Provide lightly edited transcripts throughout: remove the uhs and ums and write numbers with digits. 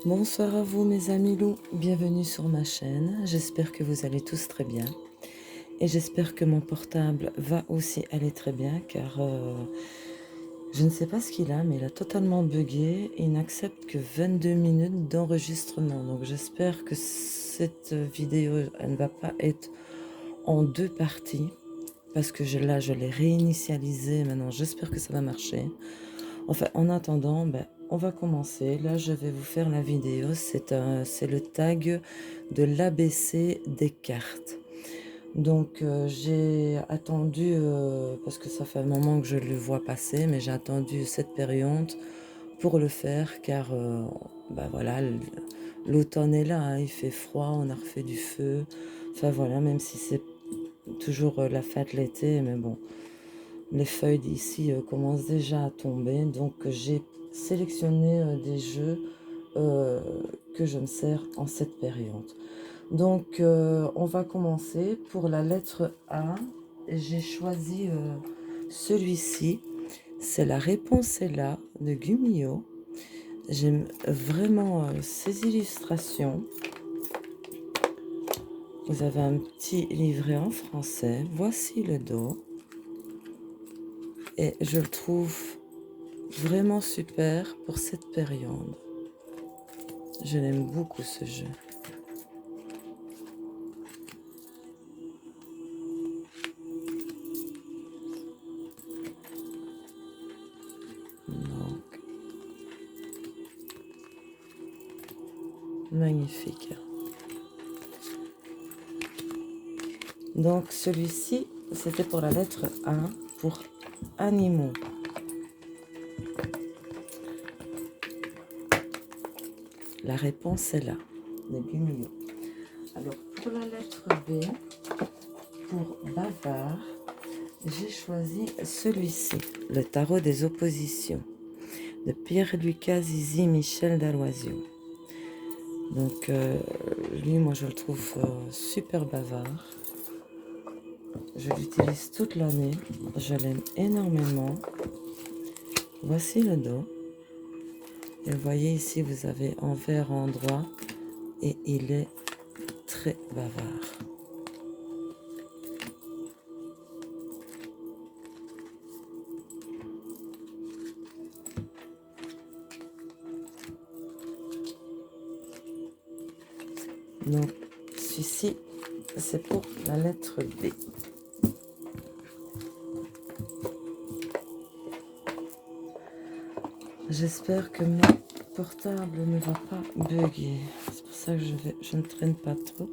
Bonsoir à vous mes amis loups, bienvenue sur ma chaîne, j'espère que vous allez tous très bien et j'espère que mon portable va aussi aller très bien car je ne sais pas ce qu'il a mais il a totalement bugué, il n'accepte que 22 minutes d'enregistrement donc j'espère que cette vidéo elle ne va pas être en deux parties parce que là je l'ai réinitialisé, maintenant j'espère que ça va marcher. Enfin, en attendant, on va commencer. Là, je vais vous faire la vidéo. C'est le tag de l'ABC des cartes. Donc, j'ai attendu, parce que ça fait un moment que je le vois passer, mais j'ai attendu cette période pour le faire, car, voilà, l'automne est là, hein, il fait froid, on a refait du feu. Enfin, voilà, même si c'est toujours la fête l'été, mais bon. Les feuilles d'ici commencent déjà à tomber, donc j'ai sélectionné des jeux que je me sers en cette période. Donc on va commencer pour la lettre A. J'ai choisi celui-ci. C'est La réponse est là de Gumio. J'aime vraiment ces illustrations. Vous avez un petit livret en français. Voici le dos. Et je le trouve vraiment super pour cette période. Je l'aime beaucoup ce jeu. Donc, magnifique. Donc celui-ci, c'était pour la lettre A, pour animaux. La réponse est là, de Gumio. Alors pour la lettre B, pour bavard, j'ai choisi celui-ci, le tarot des oppositions, de Pierre-Lucas Zizi Michel Dalloisio. Donc lui, moi je le trouve super bavard. Je l'utilise toute l'année, je l'aime énormément. Voici le dos. Et vous voyez ici, vous avez envers endroit et il est très bavard. Donc, celui-ci, c'est pour la lettre B. J'espère que mon portable ne va pas bugger. C'est pour ça que je ne traîne pas trop.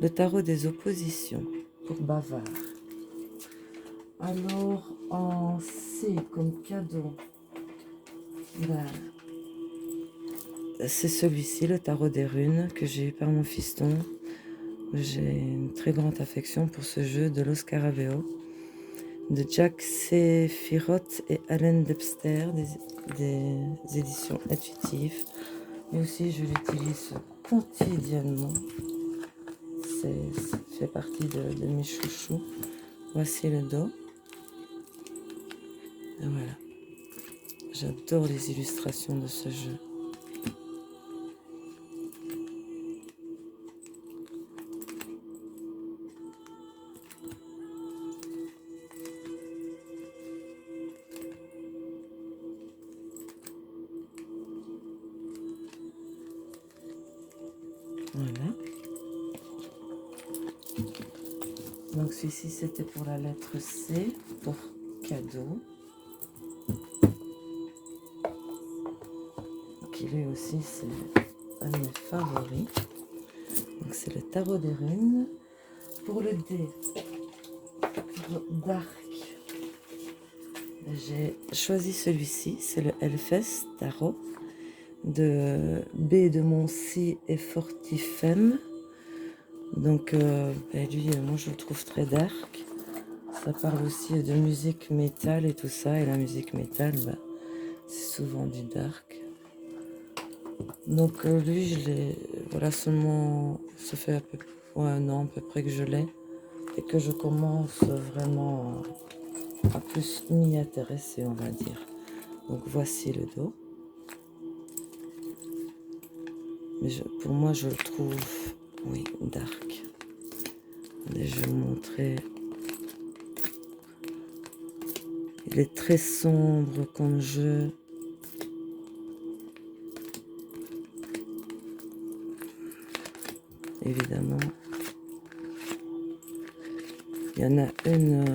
Le tarot des oppositions pour bavard. Alors, en C comme cadeau, c'est celui-ci, le tarot des runes, que j'ai eu par mon fiston. J'ai une très grande affection pour ce jeu de Los Scarabeo, de Jack Sephiroth et Alan Debster, des éditions intuitives. Mais aussi, je l'utilise quotidiennement. Ça fait partie de mes chouchous. Voici le dos. Et voilà. J'adore les illustrations de ce jeu. Voilà. Donc celui-ci, c'était pour la lettre C, pour cadeau. Qui lui aussi, c'est un de mes favoris. Donc c'est le tarot des runes. Pour le D, pour Dark, j'ai choisi celui-ci, c'est le Hellfest Tarot de B de Moncy et Fortifem. Donc lui, moi je le trouve très dark. Ça parle aussi de musique métal et tout ça. Et la musique métal, c'est souvent du dark. Donc lui, je l'ai, voilà, seulement, ça fait un an à peu près que je l'ai. Et que je commence vraiment à plus m'y intéresser, on va dire. Donc voici le dos. Mais pour moi, je le trouve, oui, dark. Allez, je vais vous montrer. Il est très sombre comme jeu. Évidemment. Il y en a une...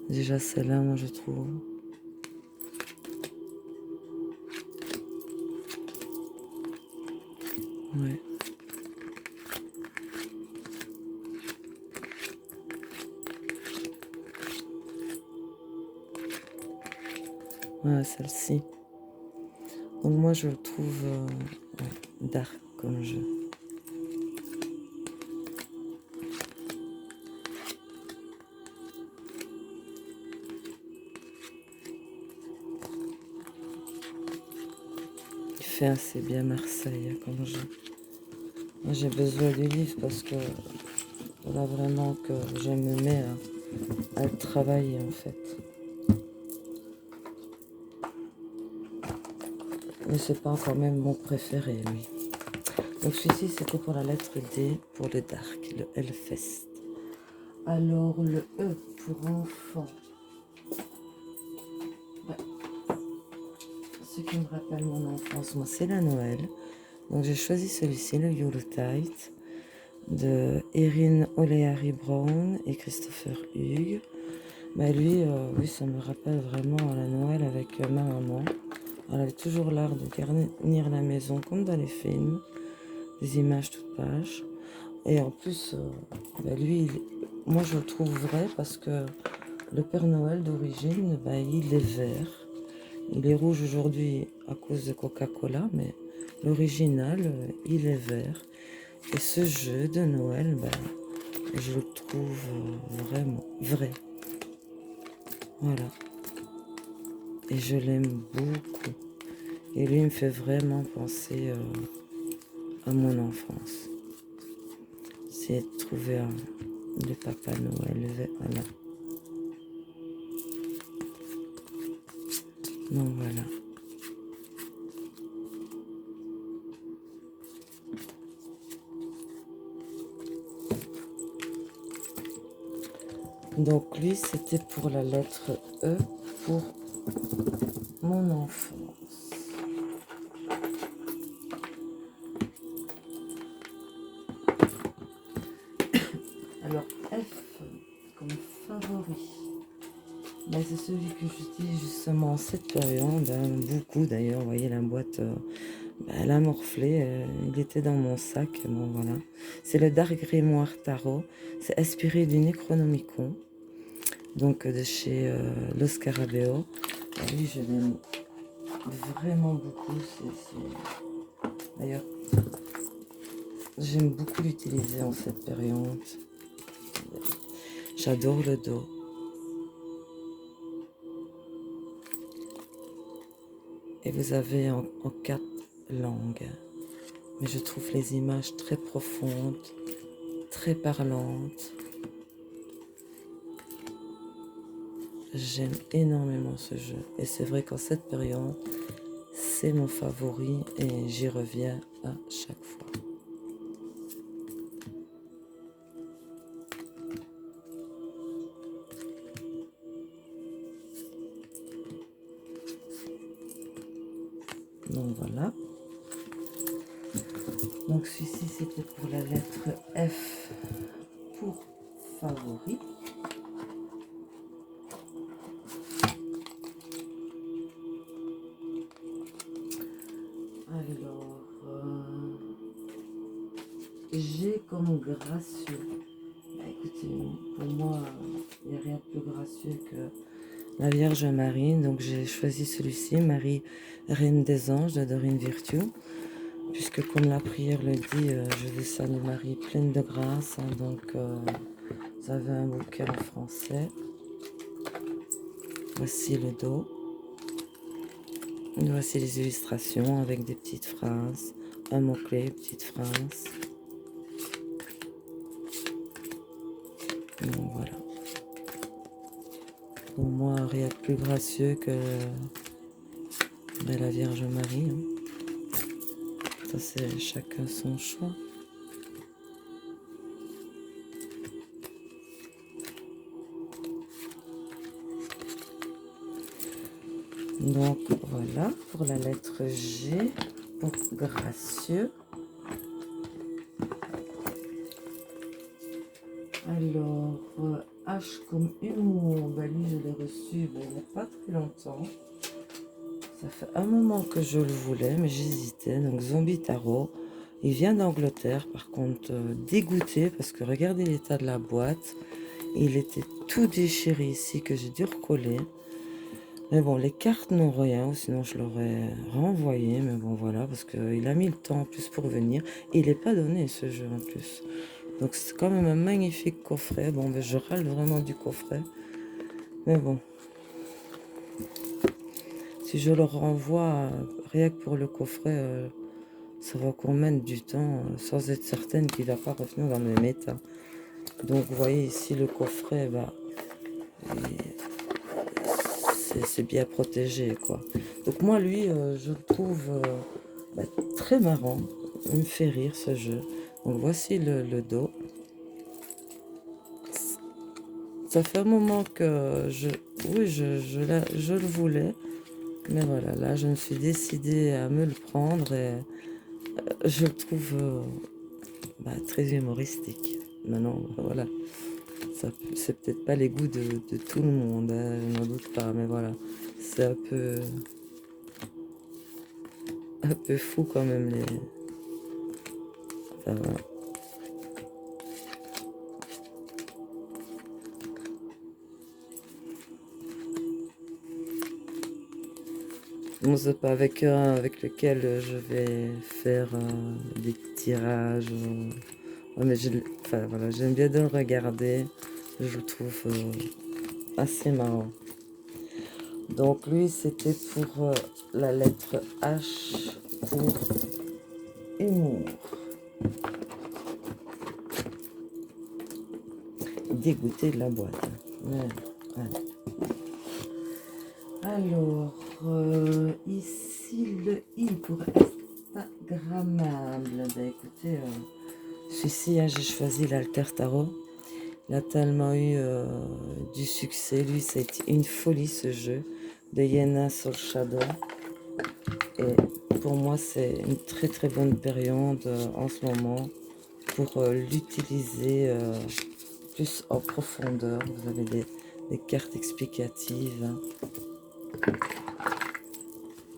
déjà celle-là, moi, je trouve. Ouais. Voilà, celle-ci. Donc moi, je le trouve ouais, dark comme jeu. Il fait assez bien Marseille hein, comme jeu. Moi, j'ai besoin du livre parce que là, vraiment, que je me mets à le travailler, en fait. Mais c'est pas quand même mon préféré, lui. Donc celui-ci, c'était pour la lettre D, pour le dark, le Hellfest. Alors, le E pour enfant. Ouais. Ce qui me rappelle mon enfance, moi, c'est la Noël. Donc j'ai choisi celui-ci, le Yuletide, de Erin O'Leary Brown et Christopher Hughes. Bah lui, oui, ça me rappelle vraiment à la Noël avec ma maman. Elle avait toujours l'art de garnir la maison comme dans les films, des images toutes pages. Et en plus, bah lui, moi je le trouve vrai parce que le Père Noël d'origine, bah, il est vert. Il est rouge aujourd'hui à cause de Coca-Cola, mais l'original, il est vert. Et ce jeu de Noël, bah, je le trouve vraiment vrai. Voilà. Et je l'aime beaucoup. Et lui, il me fait vraiment penser à mon enfance. C'est de trouver le Papa Noël. Voilà. Donc voilà. Donc lui, c'était pour la lettre E, pour mon enfance. Alors F comme favori. Ben, c'est celui que j'utilise justement en cette période, hein, beaucoup d'ailleurs. Vous voyez la boîte, ben, elle a morflé, il était dans mon sac. Bon voilà. C'est le Dark Grimoire Tarot. C'est inspiré du Necronomicon, donc de chez Los Scarabeo. Lui, je l'aime vraiment beaucoup. D'ailleurs, j'aime beaucoup l'utiliser en cette période. J'adore le dos. Et vous avez en 4 langues. Mais je trouve les images très profondes, très parlantes. J'aime énormément ce jeu. Et c'est vrai qu'en cette période, c'est mon favori et j'y reviens à chaque fois. Donc voilà. Donc celui-ci, c'était pour la lettre F pour favori. Alors, G comme gracieux. Bah, écoutez, pour moi, il n'y a rien de plus gracieux que la Vierge Marie. Donc j'ai choisi celui-ci, Marie, Reine des Anges, de Dorine Virtue. Puisque comme la prière le dit, je vous salue Marie, pleine de grâce. Hein, donc vous avez un bouquet en français. Voici le dos. Voici les illustrations avec des petites phrases, un mot-clé, petite phrase. Donc voilà. Pour moi, rien de plus gracieux que la Vierge Marie. Hein. Ça, c'est chacun son choix. Donc voilà pour la lettre G, pour gracieux. Alors, H comme humour, bah lui je l'ai reçu il n'y a pas très longtemps. Ça fait un moment que je le voulais, mais j'hésitais. Donc Zombie Tarot, il vient d'Angleterre, par contre dégoûté parce que regardez l'état de la boîte. Il était tout déchiré ici que j'ai dû recoller. Mais bon, les cartes n'ont rien, sinon je l'aurais renvoyé. Mais bon, voilà, parce qu'il a mis le temps en plus pour venir. Et il n'est pas donné ce jeu en plus. Donc c'est quand même un magnifique coffret. Bon, ben, je râle vraiment du coffret. Mais bon. Si je le renvoie, rien que pour le coffret, ça va qu'on mène du temps sans être certaine qu'il ne va pas revenir dans le même état. Donc vous voyez ici le coffret, bah, c'est bien protégé quoi. Donc moi lui, je le trouve bah, très marrant. Il me fait rire ce jeu. Donc voici le dos. Ça fait un moment que oui, je le voulais. Mais voilà, là je me suis décidée à me le prendre et je le trouve bah, très humoristique. Maintenant, voilà. C'est peut-être pas les goûts de tout le monde, hein, je n'en doute pas, mais voilà. C'est un peu fou quand même les. Enfin, voilà. Bon, c'est pas avec un avec lequel je vais faire des tirages. Ouais, mais enfin, voilà, j'aime bien de le regarder. Je le trouve assez marrant. Donc lui, c'était pour la lettre H pour humour. Dégoûté de la boîte. Ouais, ouais. Alors, ici le I pour Instagrammable. Ben écoutez, celui-ci, hein, j'ai choisi l'Alter Tarot. Il a tellement eu du succès. Lui, ça a été une folie ce jeu de Yena Soul Shadow. Et pour moi, c'est une très très bonne période en ce moment pour l'utiliser plus en profondeur. Vous avez des cartes explicatives. Hein.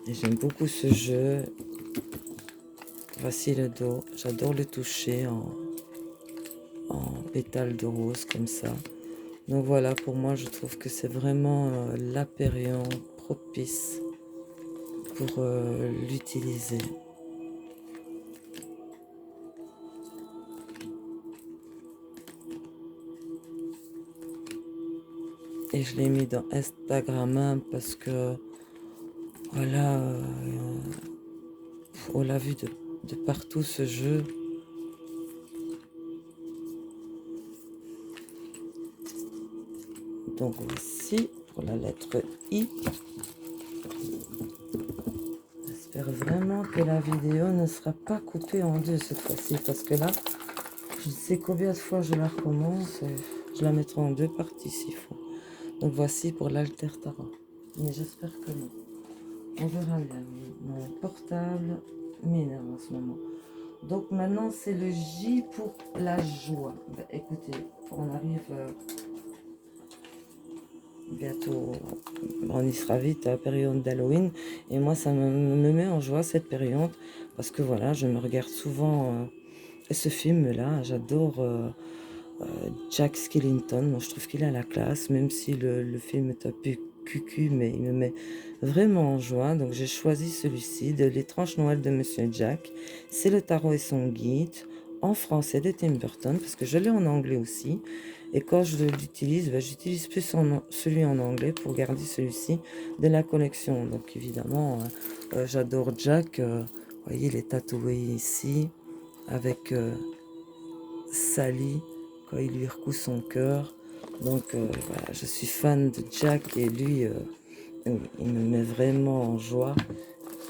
Et j'aime beaucoup ce jeu. Voici le dos. J'adore le toucher en pétales de rose comme ça. Donc voilà, pour moi, je trouve que c'est vraiment la période propice pour l'utiliser. Et je l'ai mis dans Instagram parce que voilà, on l'a vu de partout ce jeu. Donc voici pour la lettre I. J'espère vraiment que la vidéo ne sera pas coupée en deux cette fois-ci parce que là, je ne sais combien de fois je la recommence. Je la mettrai en deux parties s'il faut. Donc voici pour l'Alter Tarot. Mais j'espère que non. On verra bien. Mon portable m'énerve en ce moment. Donc maintenant c'est le J pour la joie. Ben, écoutez, on arrive bientôt, on y sera vite à la période d'Halloween. Et moi ça me met en joie cette période. Parce que voilà, je me regarde souvent ce film-là. J'adore Jack Skellington. Moi je trouve qu'il a la classe. Même si le film est un peu cucu, mais il me met vraiment en joie. Donc j'ai choisi celui-ci de L'étrange Noël de Monsieur Jack. C'est le tarot et son guide en français de Tim Burton parce que je l'ai en anglais aussi. Et quand je l'utilise, ben, j'utilise plus celui en anglais pour garder celui-ci de la collection. Donc évidemment, j'adore Jack. Vous voyez, il est tatoué ici avec Sally quand il lui recoue son cœur. Donc voilà, je suis fan de Jack et lui, il me met vraiment en joie.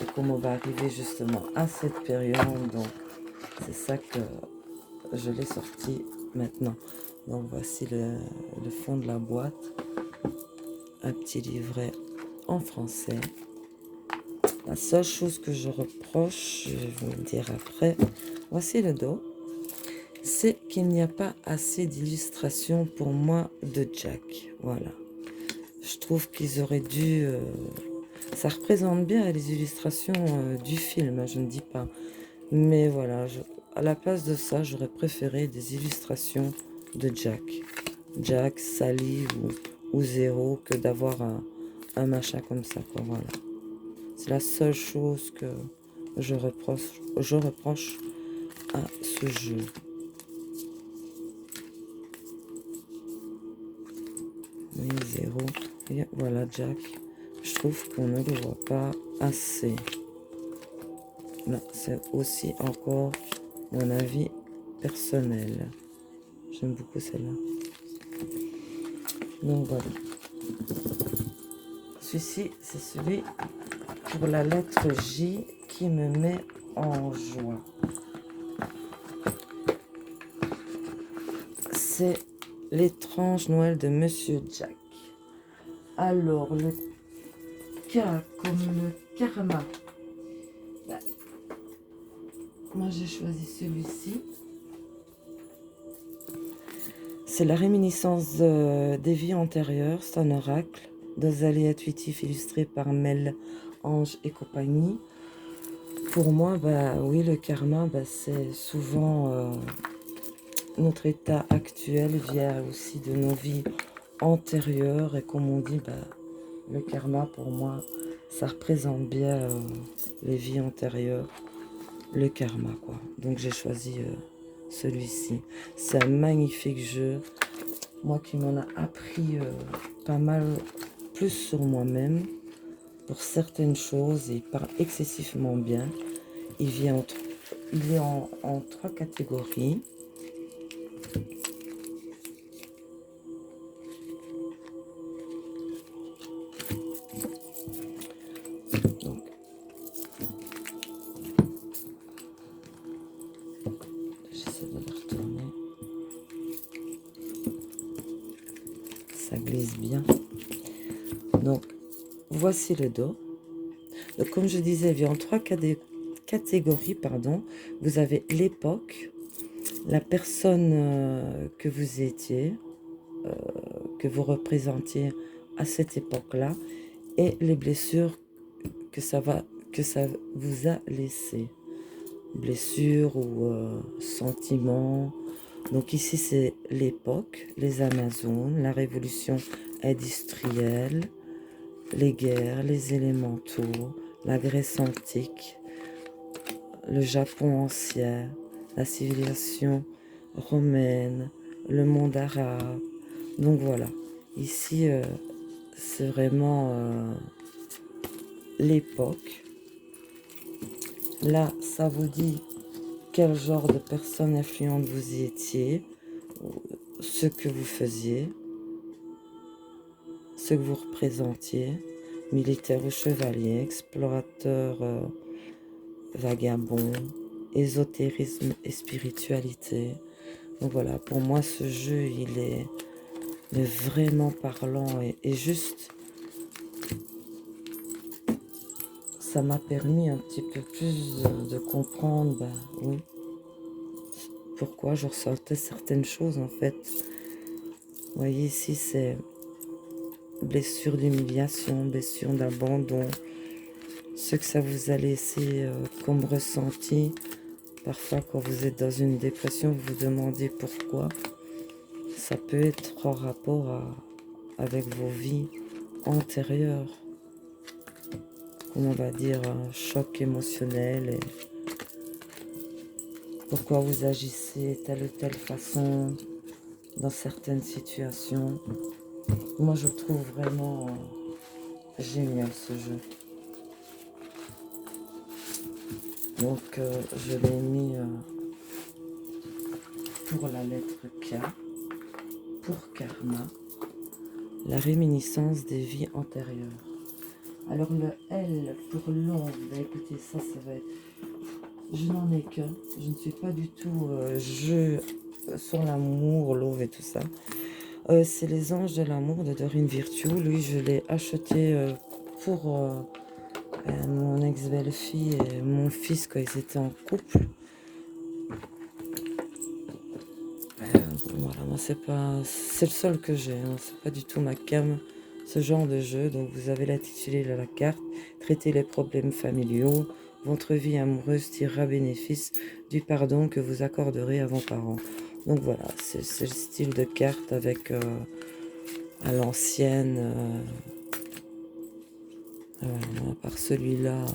et comme on va arriver justement à cette période, donc c'est ça que je l'ai sorti maintenant. Donc voici le fond de la boîte, un petit livret en français. La seule chose que je reproche, je vais vous le dire après, voici le dos, c'est qu'il n'y a pas assez d'illustrations pour moi de Jack. Voilà. Je trouve qu'ils auraient dû... ça représente bien les illustrations du film, hein, je ne dis pas. Mais voilà, à la place de ça, j'aurais préféré des illustrations de Jack. Jack, Sally ou Zéro que d'avoir un machin comme ça, quoi, voilà. C'est la seule chose que je reproche à ce jeu. Oui, Zéro. Et voilà, Jack. Je trouve qu'on ne le voit pas assez. Là, c'est aussi encore mon avis personnel. J'aime beaucoup celle-là. Donc voilà. Celui-ci, c'est celui pour la lettre J qui me met en joie. C'est l'étrange Noël de Monsieur Jack. Alors, le cas comme le karma. Bah, moi, j'ai choisi celui-ci. C'est la réminiscence des vies antérieures. C'est un oracle d'Osalie intuitif illustré par Mel Ange et compagnie. Pour moi, bah oui, le karma, bah, c'est souvent notre état actuel vient aussi de nos vies antérieures. Et comme on dit, bah, le karma, pour moi, ça représente bien les vies antérieures, le karma, quoi. Donc j'ai choisi celui-ci. C'est un magnifique jeu. Moi qui m'en a appris pas mal plus sur moi-même. Pour certaines choses, il part excessivement bien. Il est en 3 catégories. Donc, j'essaie de le retourner. Ça glisse bien. Donc, voici le dos. Donc, comme je disais, il vient en 3 catégories. Pardon. Vous avez l'époque, la personne que vous étiez, que vous représentiez à cette époque-là, et les blessures que ça vous a laissé. Blessures ou sentiments. Donc ici c'est l'époque, les Amazones, la révolution industrielle, les guerres, les élémentaux, la Grèce antique, le Japon ancien, la civilisation romaine, le monde arabe. Donc voilà, ici c'est vraiment l'époque. Là, ça vous dit quel genre de personne influente vous y étiez, ce que vous faisiez, ce que vous représentiez, militaire ou chevalier, explorateur, vagabond, ésotérisme et spiritualité. Donc voilà, pour moi ce jeu il est vraiment parlant et juste, ça m'a permis un petit peu plus de comprendre, bah oui, pourquoi je ressentais certaines choses en fait. Vous voyez ici c'est blessure d'humiliation, blessure d'abandon, ce que ça vous a laissé comme ressenti. Parfois quand vous êtes dans une dépression, vous vous demandez pourquoi. Ça peut être en rapport avec vos vies antérieures. Comme on va dire, un choc émotionnel et pourquoi vous agissez telle ou telle façon dans certaines situations. Moi je trouve vraiment génial ce jeu. Donc je l'ai mis pour la lettre K, pour karma, la réminiscence des vies antérieures. Alors le L pour l'ombre, bah écoutez, ça va être... Je n'en ai qu'un. Je ne suis pas du tout jeu sur l'amour, l'auve et tout ça. C'est les anges de l'amour de Dorine Virtue. Lui, je l'ai acheté pour mon ex-belle-fille et mon fils quand ils étaient en couple. Voilà, moi c'est le seul que j'ai, hein. C'est pas du tout ma cam, ce genre de jeu. Donc vous avez l'intitulé de la carte, traiter les problèmes familiaux, votre vie amoureuse tirera bénéfice du pardon que vous accorderez à vos parents. Donc voilà, c'est le style de carte avec à l'ancienne, à part celui-là,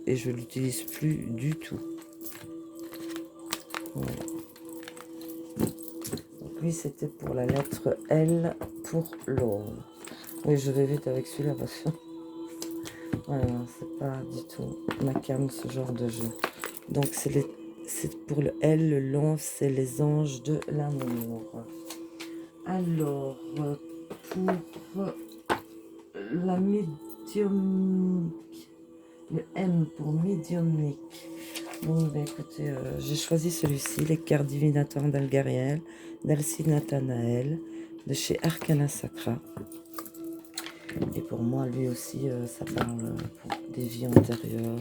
et je l'utilise plus du tout. Voilà. Donc lui c'était pour la lettre L pour l'or. Oui, je vais vite avec celui-là parce que voilà, c'est pas du tout ma cam ce genre de jeu. Donc c'est pour le L, le long, c'est les anges de l'amour. Alors pour la médiumnique, le M pour médiumnique. Bon, ben écoutez, j'ai choisi celui-ci, les cartes divinatoires d'Algariel, d'Alcide Nathanaël, de chez Arcana Sacra. Et pour moi, lui aussi, ça parle pour des vies antérieures.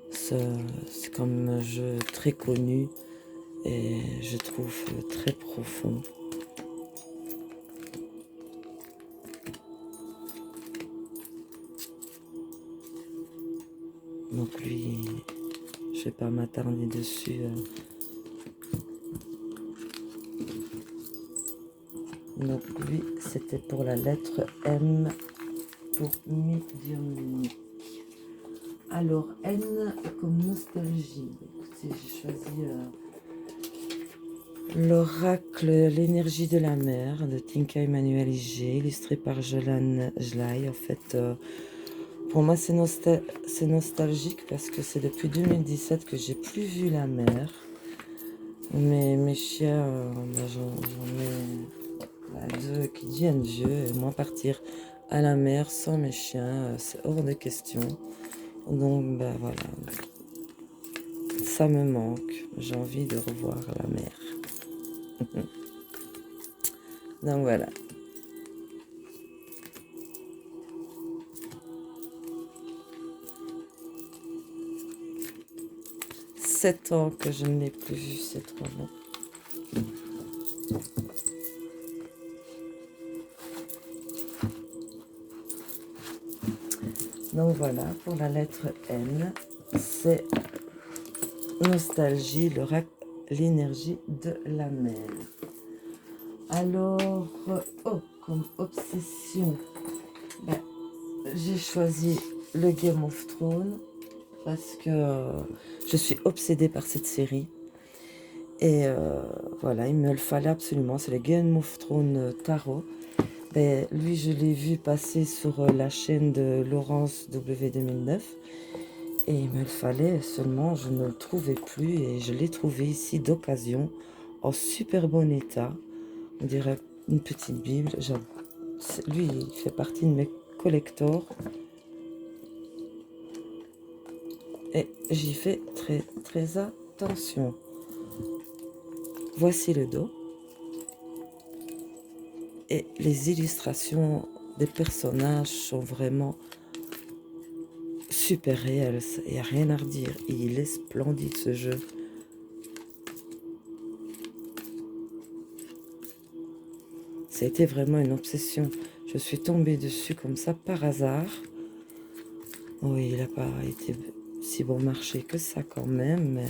C'est quand même un jeu très connu et je trouve très profond. Donc lui, je vais pas m'attarder dessus. Donc lui, c'était pour la lettre M pour médiumnique. Alors, N comme nostalgie. Écoutez, j'ai choisi l'oracle L'énergie de la mer de Tinka Emmanuel Ig, illustré par Jolan Jlai. En fait, pour moi, c'est nostalgique parce que c'est depuis 2017 que j'ai plus vu la mer. Mais mes chiens, j'en ai deux qui deviennent vieux. Et moi, partir à la mer sans mes chiens, c'est hors de question. Donc, bah voilà. Ça me manque. J'ai envie de revoir la mer. Donc voilà. 7 ans que je ne l'ai plus vu, c'est trop long. Donc voilà, pour la lettre N, c'est nostalgie, l'énergie de la mer. Alors, comme obsession, ben, j'ai choisi le Game of Thrones parce que je suis obsédée par cette série. Et voilà, il me le fallait absolument. C'est le Game of Thrones Tarot. Et lui, je l'ai vu passer sur la chaîne de Laurence W2009. Et il me le fallait, seulement je ne le trouvais plus. Et je l'ai trouvé ici d'occasion, en super bon état. On dirait une petite Bible. Lui, il fait partie de mes collectors. Et j'y fais très très attention. Voici le dos. Et les illustrations des personnages sont vraiment super réelles. Il n'y a rien à redire. Il est splendide ce jeu. Ça a été vraiment une obsession. Je suis tombée dessus comme ça par hasard. Oui, il n'a pas été si bon marché que ça quand même, mais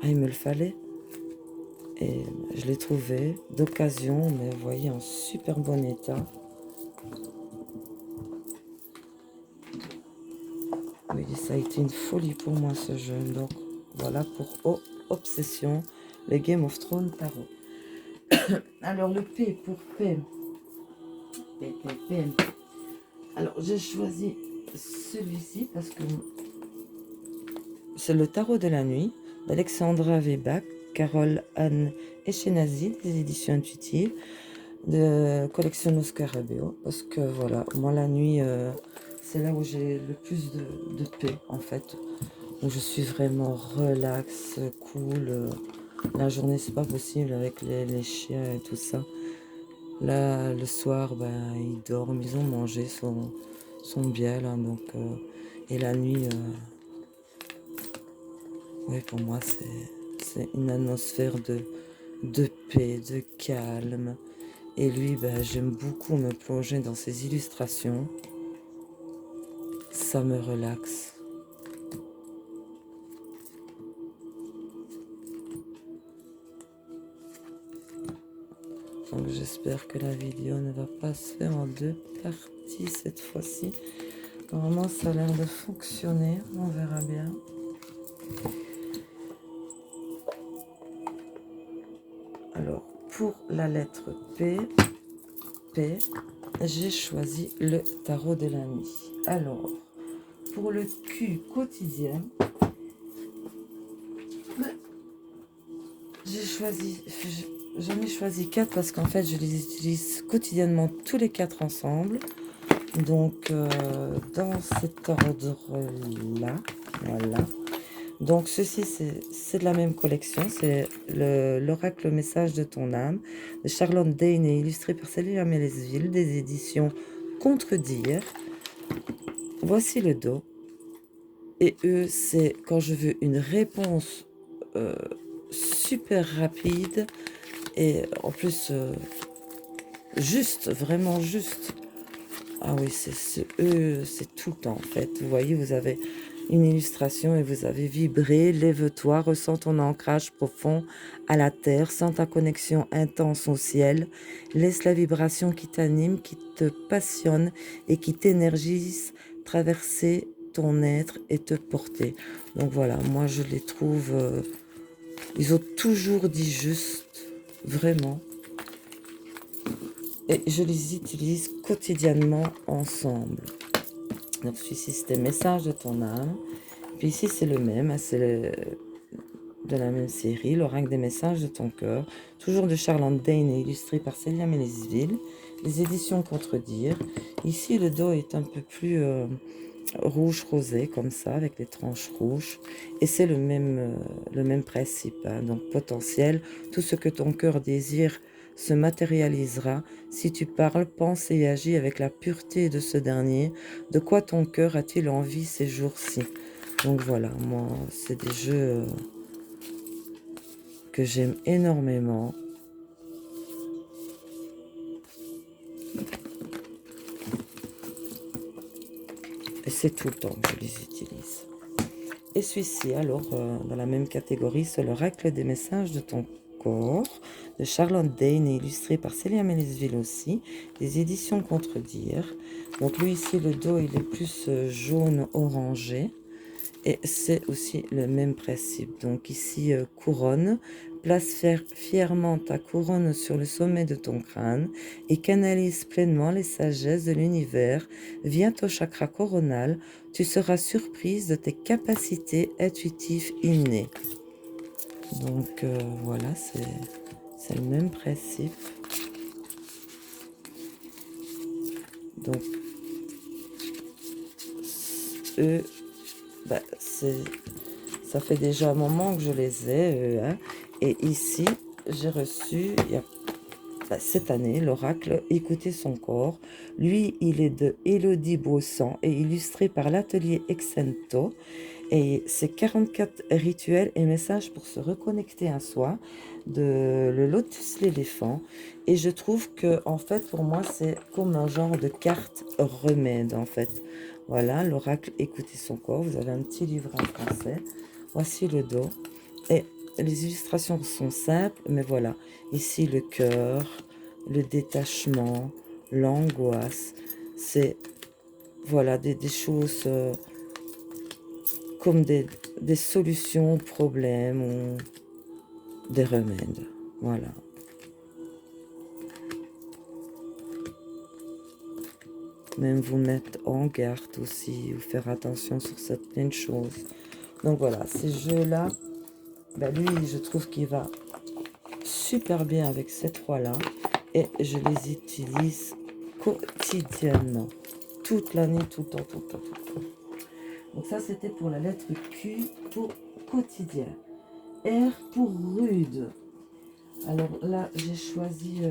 il me le fallait. Et je l'ai trouvé d'occasion, mais vous voyez, en super bon état. Oui, ça a été une folie pour moi ce jeu. Donc voilà pour Obsession, le Game of Thrones Tarot. Alors le P pour P. P. Alors j'ai choisi celui-ci parce que c'est le Tarot de la nuit d'Alexandra Weibach, Carole Anne Echénazi des éditions intuitives de collection Scarabeo. Parce que voilà, moi la nuit, c'est là où j'ai le plus de paix, en fait. Où je suis vraiment relax, cool. La journée, c'est pas possible avec les chiens et tout ça. Là, le soir, ben, ils dorment, ils ont mangé, sont bien là. Donc, et la nuit, oui, pour moi, c'est une atmosphère de paix, de calme. Et lui, ben, j'aime beaucoup me plonger dans ses illustrations. Ça me relaxe. Donc j'espère que la vidéo ne va pas se faire en deux parties cette fois-ci. Normalement, ça a l'air de fonctionner. On verra bien. Alors, pour la lettre P, j'ai choisi le tarot de la nuit. Alors, pour le Q quotidien, j'en ai choisi 4 parce qu'en fait, je les utilise quotidiennement tous les 4 ensemble. Donc, dans cet ordre-là, voilà. Donc, ceci, c'est de la même collection. C'est l'oracle message de ton âme de Charlotte Dane et illustré par Célia Mélesville des éditions Contredire. Voici le dos. Et eux, c'est quand je veux une réponse super rapide et en plus juste, vraiment juste. Ah oui, eux, c'est tout le temps en fait. Vous voyez, vous avez une illustration et vous avez vibré, lève-toi, ressens ton ancrage profond à la terre, sens ta connexion intense au ciel, laisse la vibration qui t'anime, qui te passionne et qui t'énergise traverser ton être et te porter. Donc voilà, moi je les trouve, ils ont toujours dit juste, vraiment. Et je les utilise quotidiennement ensemble. Donc celui-ci c'était message de ton âme. Puis ici c'est le même, c'est de la même série, l'oracle des messages de ton cœur. Toujours de Charlotte Dane et illustré par Célia Mélesville. Les éditions Contredire. Ici le dos est un peu plus rouge rosé comme ça avec les tranches rouges. Et c'est le même principe. Hein. Donc potentiel, tout ce que ton cœur désire se matérialisera si tu parles, penses et agis avec la pureté de ce dernier. De quoi ton cœur a-t-il envie ces jours-ci? Donc voilà, moi, c'est des jeux que j'aime énormément. Et c'est tout le temps que je les utilise. Et celui-ci, alors, dans la même catégorie, c'est l'oracle des messages de ton corps, de Charlotte Dane et illustré par Célia Mélesville aussi, des éditions Contredire. Donc lui ici, le dos, il est plus jaune orangé. Et c'est aussi le même principe. Donc ici, couronne. Place fièrement ta couronne sur le sommet de ton crâne et canalise pleinement les sagesses de l'univers. Viens au chakra coronal. Tu seras surprise de tes capacités intuitives innées. Donc voilà, c'est le même principe. Donc, eux, bah, ça fait déjà un moment que je les ai, hein. Et ici, j'ai reçu, cette année, l'oracle Écouter son corps. Lui, il est de Élodie Brossan et illustré par l'atelier Exento. Et c'est 44 rituels et messages pour se reconnecter à soi, de le lotus l'éléphant. Et je trouve que, en fait, pour moi, c'est comme un genre de carte remède, en fait. Voilà, l'oracle Écouter son corps. Vous avez un petit livre en français. Voici le dos. Et les illustrations sont simples, mais voilà. Ici, le cœur, le détachement, l'angoisse. C'est, voilà, des choses comme des solutions aux problèmes ou des remèdes. Voilà. Même vous mettre en garde aussi, ou faire attention sur certaines choses. Donc voilà, ces jeux-là, lui, je trouve qu'il va super bien avec ces trois-là. Et je les utilise quotidiennement. toute l'année, tout le temps, tout le temps, tout le temps. Donc ça, c'était pour la lettre Q, pour quotidien. R pour rude. Alors là, j'ai choisi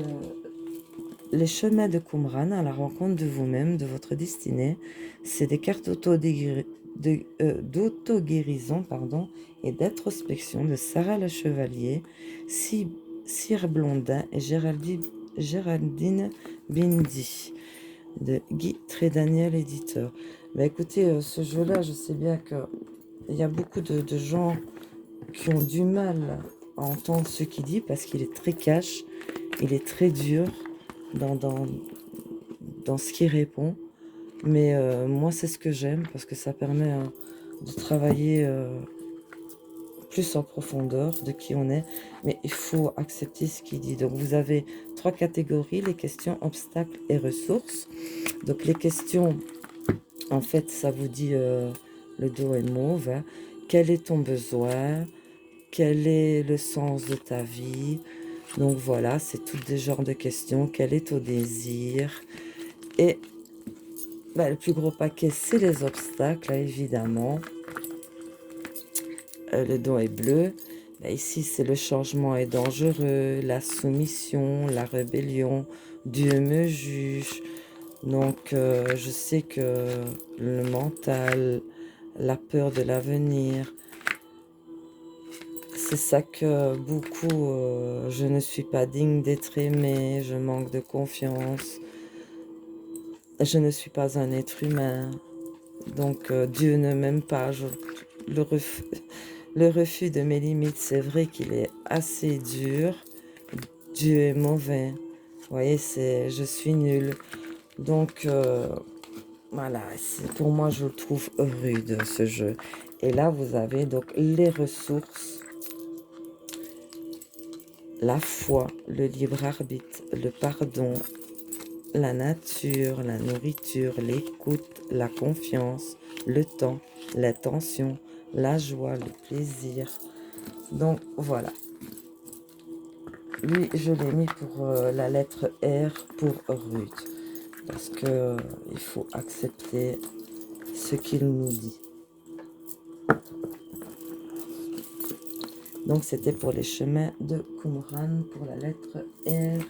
les chemins de Qumran à la rencontre de vous-même, de votre destinée. C'est des cartes d'auto-guérison et d'introspection de Sarah Le Chevalier, Cyr Blondin et Géraldine Bindi de Guy Trédaniel, éditeur. Bah écoutez, ce jeu-là, je sais bien qu'il y a beaucoup de gens qui ont du mal à entendre ce qu'il dit parce qu'il est très cash, il est très dur dans, dans, dans ce qu'il répond. Mais moi, c'est ce que j'aime parce que ça permet de travailler plus en profondeur de qui on est. Mais il faut accepter ce qu'il dit. Donc, vous avez 3 catégories, les questions, obstacles et ressources. Donc, les questions, en fait, ça vous dit, le dos est mauve, hein. Quel est ton besoin? Quel est le sens de ta vie? Donc voilà, c'est toutes des genres de questions. Quel est ton désir? Et bah, le plus gros paquet, c'est les obstacles, là, évidemment. Le dos est bleu. Bah, ici, c'est le changement est dangereux, la soumission, la rébellion. Dieu me juge. Donc, je sais que le mental, la peur de l'avenir, c'est ça que beaucoup, je ne suis pas digne d'être aimé, je manque de confiance, je ne suis pas un être humain, donc Dieu ne m'aime pas, le, ref- le refus de mes limites, c'est vrai qu'il est assez dur, Dieu est mauvais, vous voyez, je suis nulle, donc voilà, pour moi je le trouve rude ce jeu. Et là vous avez donc les ressources, la foi, le libre arbitre, le pardon, la nature, la nourriture, l'écoute, la confiance, le temps, l'attention, la joie, le plaisir. Donc voilà. Lui, je l'ai mis pour la lettre R pour rude. Parce que il faut accepter ce qu'il nous dit. Donc c'était pour les chemins de Qumran pour la lettre R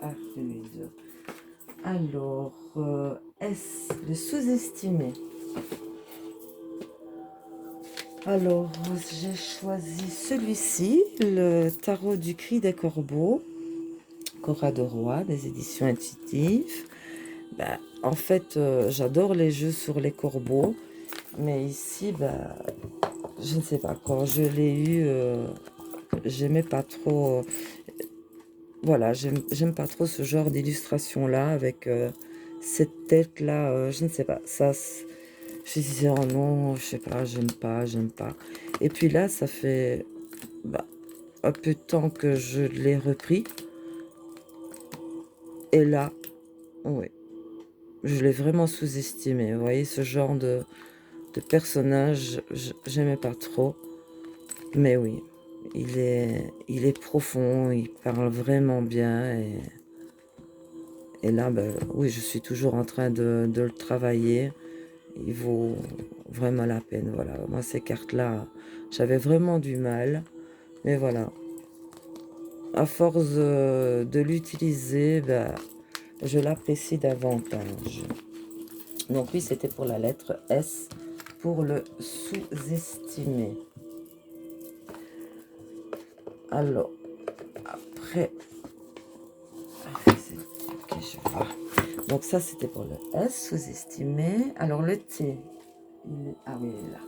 à rude. Alors, S, le sous-estimé. Alors, j'ai choisi celui-ci, le tarot du cri des corbeaux, Cora de Roy, des éditions intuitives. Ben, en fait, j'adore les jeux sur les corbeaux, mais ici, ben, je ne sais pas, quand je l'ai eu, j'aimais pas trop. Voilà, j'aime pas trop ce genre d'illustration-là, avec cette tête-là, je ne sais pas, je disais, oh non, je sais pas, j'aime pas. Et puis là, ça fait bah, un peu de temps que je l'ai repris. Et là, oui, je l'ai vraiment sous-estimé. Vous voyez, ce genre de personnage, j'aimais pas trop. Mais oui, il est profond, il parle vraiment bien. Et là, ben, oui, je suis toujours en train de le travailler. Il vaut vraiment la peine. Voilà, moi, ces cartes-là, j'avais vraiment du mal. Mais voilà, à force de l'utiliser, ben, je l'apprécie davantage. Donc oui, c'était pour la lettre S, pour le sous-estimer. Alors, après, ok, je vois. Donc ça, c'était pour le S, sous-estimé. Alors le T, ah oui, il est là.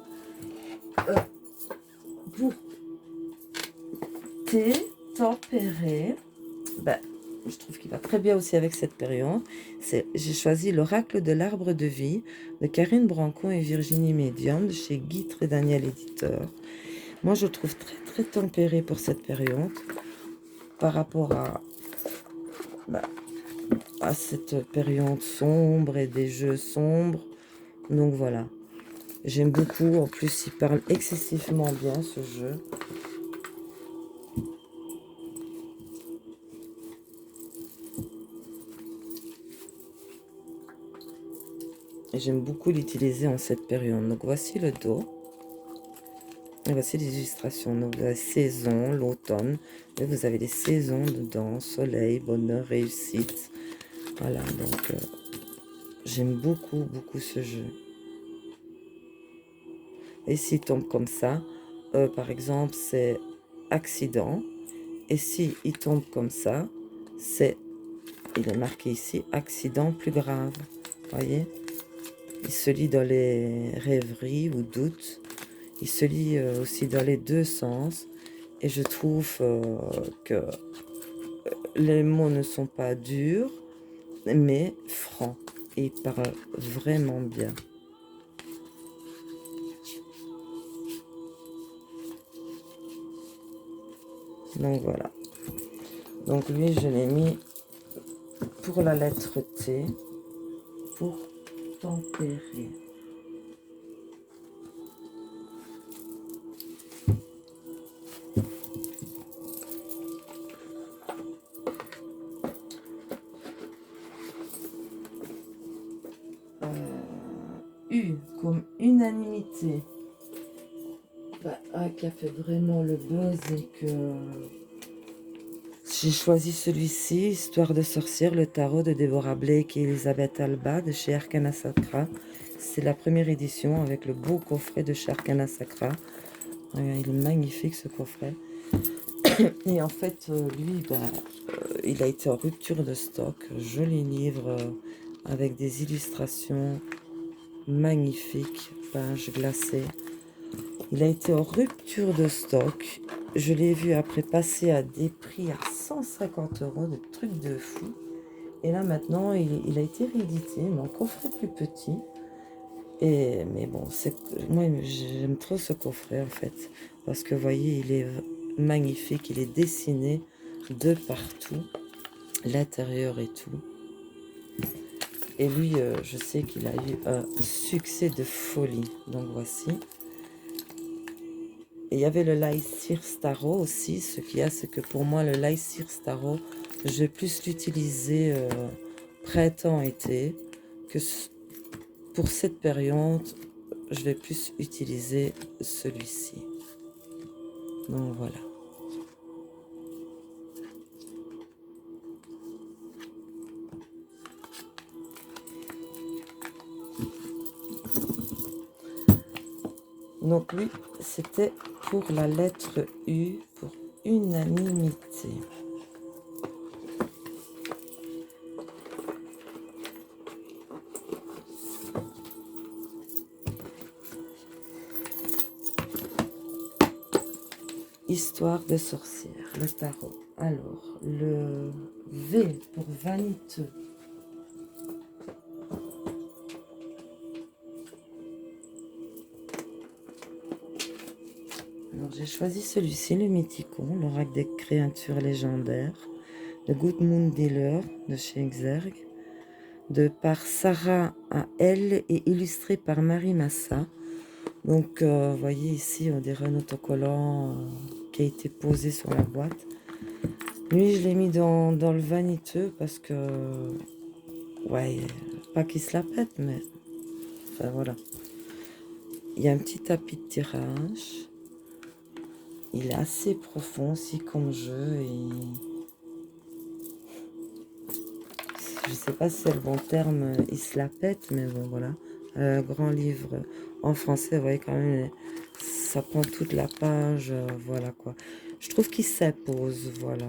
Pour T, tempéré, ben, je trouve qu'il va très bien aussi avec cette période. J'ai choisi l'oracle de l'arbre de vie de Karine Brancon et Virginie Médium de chez Guy Trédaniel, éditeur. Moi, je le trouve très très tempéré pour cette période par rapport bah, à cette période sombre et des jeux sombres. Donc voilà, j'aime beaucoup. En plus, il parle excessivement bien ce jeu. Et j'aime beaucoup l'utiliser en cette période. Donc voici le dos. Et voici les illustrations. Donc vous avez saison, l'automne. Et vous avez les saisons dedans. Soleil, bonheur, réussite. Voilà, donc j'aime beaucoup, beaucoup ce jeu. Et s'il tombe comme ça, par exemple, c'est accident. Et si il tombe comme ça, c'est, il est marqué ici, accident plus grave. Voyez? Il se lit dans les rêveries ou doutes. Il se lit aussi dans les deux sens. Et je trouve que les mots ne sont pas durs, mais francs. Et il parle vraiment bien. Donc voilà. Donc lui, je l'ai mis pour la lettre T, pour tempérer. U comme unanimité. Qui a fait vraiment le buzz et que j'ai choisi celui-ci, Histoire de sorcière, le tarot de Deborah Blake et Elisabeth Alba de chez Arcana Sacra. C'est la première édition avec le beau coffret de chez Arcana Sacra. Il est magnifique ce coffret. Et en fait, lui, il a été en rupture de stock. Joli livre avec des illustrations magnifiques, pages glacées. Il a été en rupture de stock. Je l'ai vu après passer à des prix à 150 €, de trucs de fou. Et là maintenant, il a été réédité, mais en coffret plus petit. Mais bon, moi j'aime trop ce coffret en fait. Parce que vous voyez, il est magnifique, il est dessiné de partout. L'intérieur et tout. Et lui, je sais qu'il a eu un succès de folie. Donc voici. Et il y avait le Lycir Starro aussi. Ce qu'il y a, c'est que pour moi, le Lycir Starro, je vais plus l'utiliser printemps-été. Que pour cette période, je vais plus utiliser celui-ci. Donc voilà. Donc lui, c'était pour la lettre U, pour unanimité. Histoire de sorcière, le tarot. Alors, le V pour vaniteux. Alors, j'ai choisi celui-ci, le Mythicon, l'oracle des créatures légendaires, de Gudmund Diller, de chez Exergue, par Sarah A. L. et illustré par Marie Massa. Donc, vous voyez ici, on dirait un autocollant qui a été posé sur la boîte. Lui, je l'ai mis dans le vaniteux parce que, ouais, pas qu'il se la pète, mais, enfin voilà. Il y a un petit tapis de tirage. Il est assez profond aussi comme jeu et je sais pas si c'est le bon terme, il se la pète, mais bon voilà. Grand livre en français, vous voyez quand même, ça prend toute la page, voilà quoi. Je trouve qu'il s'impose, voilà.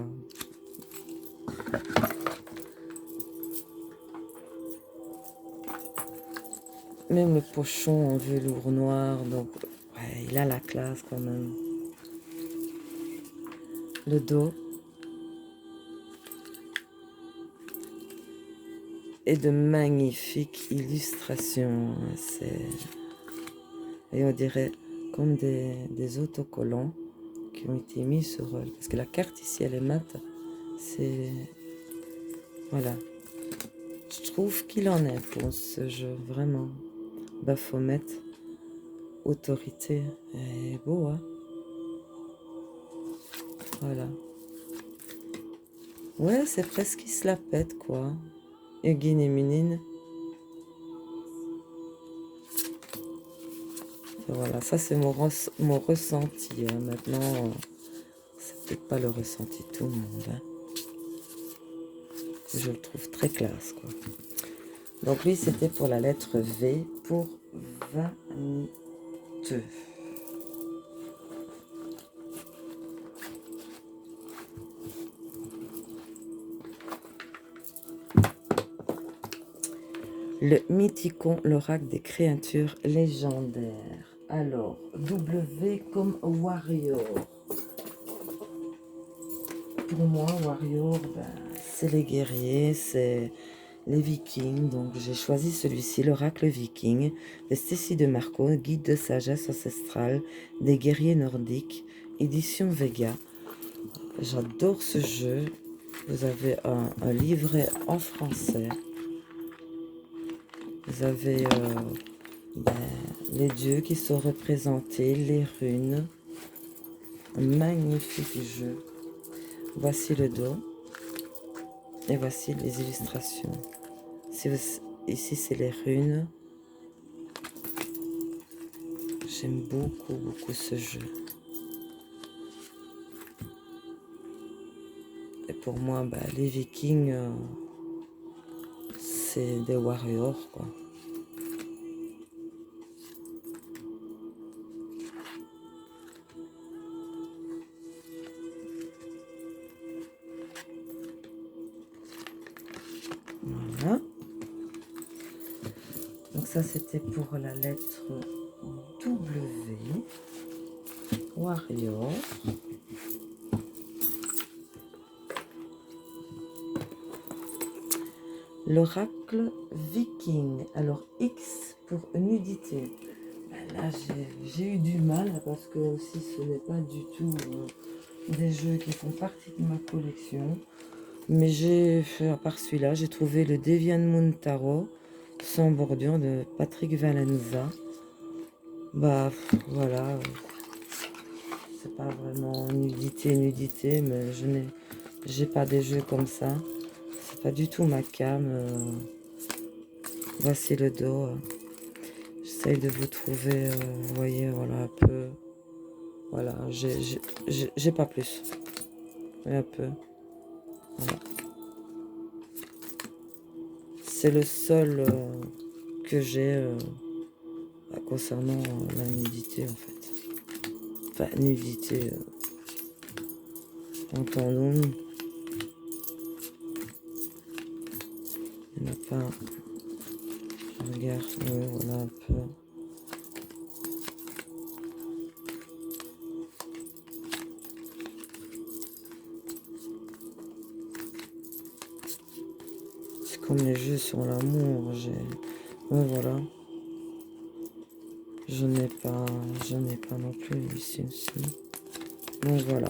Même le pochon en velours noir, donc ouais, il a la classe quand même. Le dos. Et de magnifiques illustrations. Et on dirait comme des autocollants qui ont été mis sur... Parce que la carte ici, elle est mate. C'est... Voilà. Je trouve qu'il en est pour ce jeu, vraiment. Baphomet, autorité. Et beau, hein. Voilà. Ouais, c'est presque qu'il se la pète, quoi. Eugène et Munine. Voilà, ça c'est mon ressenti. Hein. Maintenant, c'est peut-être pas le ressenti de tout le monde. Hein. Je le trouve très classe, quoi. Donc lui, c'était pour la lettre V, pour vaniteux. Le mythicon, l'oracle des créatures légendaires. Alors, W comme Warrior. Pour moi, Warrior, ben, c'est les guerriers, c'est les vikings. Donc, j'ai choisi celui-ci, l'oracle viking, de Stécie de Marco, guide de sagesse ancestrale des guerriers nordiques, édition Vega. J'adore ce jeu. Vous avez un livret en français. Vous avez ben, les dieux qui sont représentés, les runes. Un magnifique jeu. Voici le dos. Et voici les illustrations. Ici, c'est les runes. J'aime beaucoup, beaucoup ce jeu. Et pour moi, bah, les vikings, c'est des warriors, quoi. Voilà. Donc ça, c'était pour la lettre W. Warrior. L'oracle viking. Alors X pour nudité. Ben là, j'ai eu du mal parce que aussi ce n'est pas du tout des jeux qui font partie de ma collection. Mais j'ai fait, à part celui-là, j'ai trouvé le Deviant Moon Tarot sans bordure de Patrick Valenza. Bah voilà, c'est pas vraiment nudité, mais j'ai pas des jeux comme ça. C'est pas du tout ma cam. Voici le dos. J'essaye de vous trouver, vous voyez, voilà, un peu. Voilà, j'ai pas plus. Mais un peu. Voilà. C'est le seul que j'ai concernant la nudité, en fait. Enfin, nudité, entendons-nous. Il n'y en a pas. Je regarde, voilà un peu. C'est comme les jeux sur l'amour, voilà. Je n'ai pas non plus ici aussi. Donc voilà.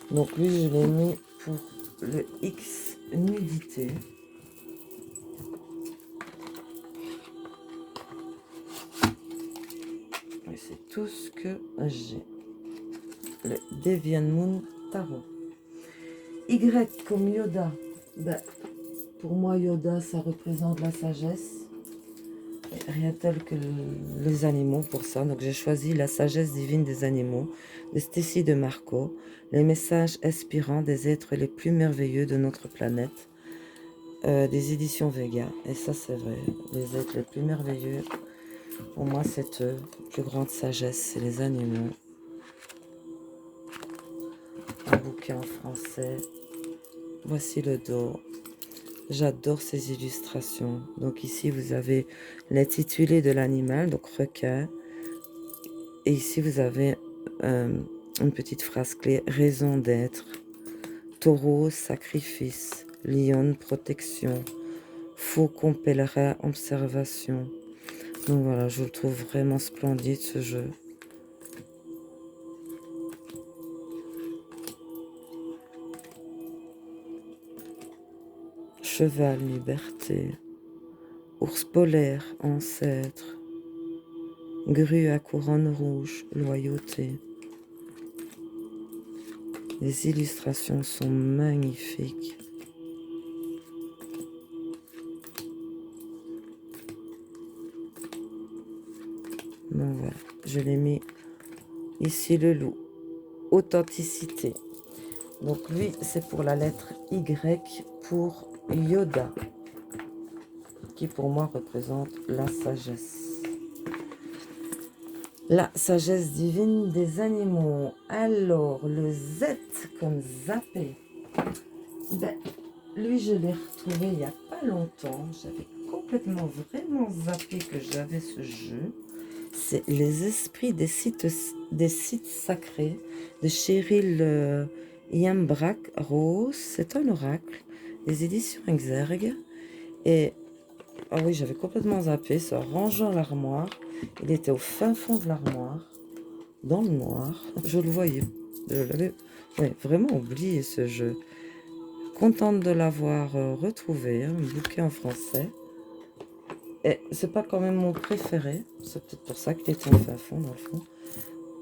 Donc lui, je l'ai mis pour le X nudité. Et c'est tout ce que j'ai. Le Deviant Moon Tarot. Y comme Yoda. Ben, pour moi, Yoda, ça représente la sagesse. Et rien tel que les animaux pour ça. Donc j'ai choisi La sagesse divine des animaux de Stécie de Marco. Les messages inspirants des êtres les plus merveilleux de notre planète. Des éditions Vega. Et ça, c'est vrai. Les êtres les plus merveilleux, pour moi, c'est eux. La plus grande sagesse, c'est les animaux. Un bouquin en français. Voici le dos. J'adore ces illustrations. Donc ici, vous avez l'intitulé de l'animal, donc requin. Et ici, vous avez une petite phrase clé, raison d'être. Taureau, sacrifice. Lion, protection. Faucon, pèlerin, observation. Donc voilà, je le trouve vraiment splendide ce jeu. Cheval, liberté. Ours polaire, ancêtre. Grue à couronne rouge, loyauté. Les illustrations sont magnifiques. Donc voilà, je l'ai mis ici le loup. Authenticité. Donc lui, c'est pour la lettre Y pour Yoda, qui pour moi représente la sagesse. La sagesse divine des animaux. Alors, le Z comme zappé. Ben, lui, je l'ai retrouvé il n'y a pas longtemps. J'avais complètement, vraiment zappé que j'avais ce jeu. C'est Les esprits des sites sacrés de Cheryl Yambrak Rose. C'est un oracle des éditions Exergue. Et, ah oui, j'avais complètement zappé ça. Rangeant l'armoire. Il était au fin fond de l'armoire, dans le noir. Je le voyais. Je l'avais vraiment oublié ce jeu. Contente de l'avoir retrouvé, un bouquin en français. Et c'est pas quand même mon préféré. C'est peut-être pour ça qu'il est en fin fond, dans le fond.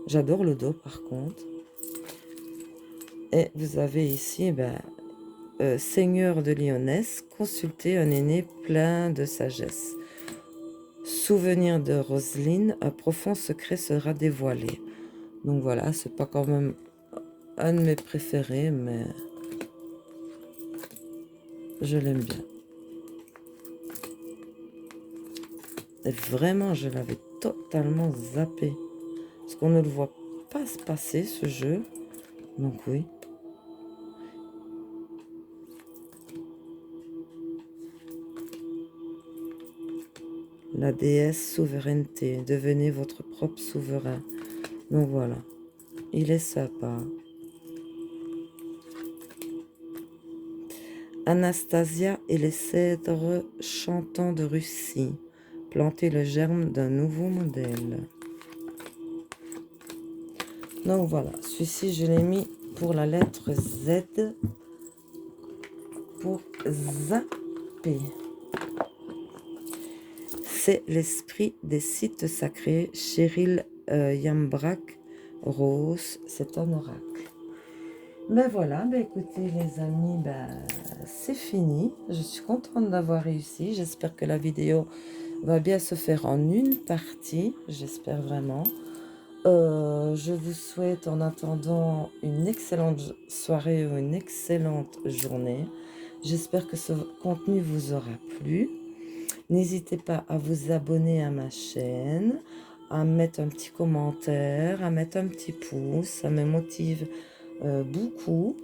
J'adore le dos, par contre. Et vous avez ici, Seigneur de Lyonesse, consultez un aîné plein de sagesse. Souvenir de Roselyne, un profond secret sera dévoilé. Donc voilà, c'est pas quand même un de mes préférés, mais je l'aime bien. Et vraiment, je l'avais totalement zappé. Parce qu'on ne le voit pas se passer, ce jeu. Donc oui. La déesse souveraineté. Devenez votre propre souverain. Donc voilà. Il est sympa. Anastasia et les cèdres chantants de Russie. Planter le germe d'un nouveau modèle. Donc voilà, celui-ci je l'ai mis pour la lettre Z, pour zapper. C'est l'esprit des sites sacrés, Cheryl Yambrak Rose, c'est un oracle. Ben voilà, écoutez les amis, c'est fini. Je suis contente d'avoir réussi. J'espère que la vidéo va bien se faire en une partie, j'espère vraiment. Je vous souhaite en attendant une excellente soirée ou une excellente journée. J'espère que ce contenu vous aura plu. N'hésitez pas à vous abonner à ma chaîne, à mettre un petit commentaire, à mettre un petit pouce, ça me motive beaucoup.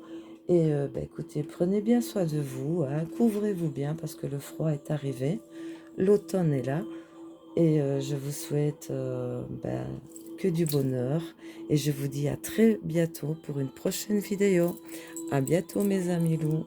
Et écoutez, prenez bien soin de vous, hein. Couvrez-vous bien parce que le froid est arrivé, l'automne est là. Et je vous souhaite que du bonheur. Et je vous dis à très bientôt pour une prochaine vidéo. À bientôt mes amis loups.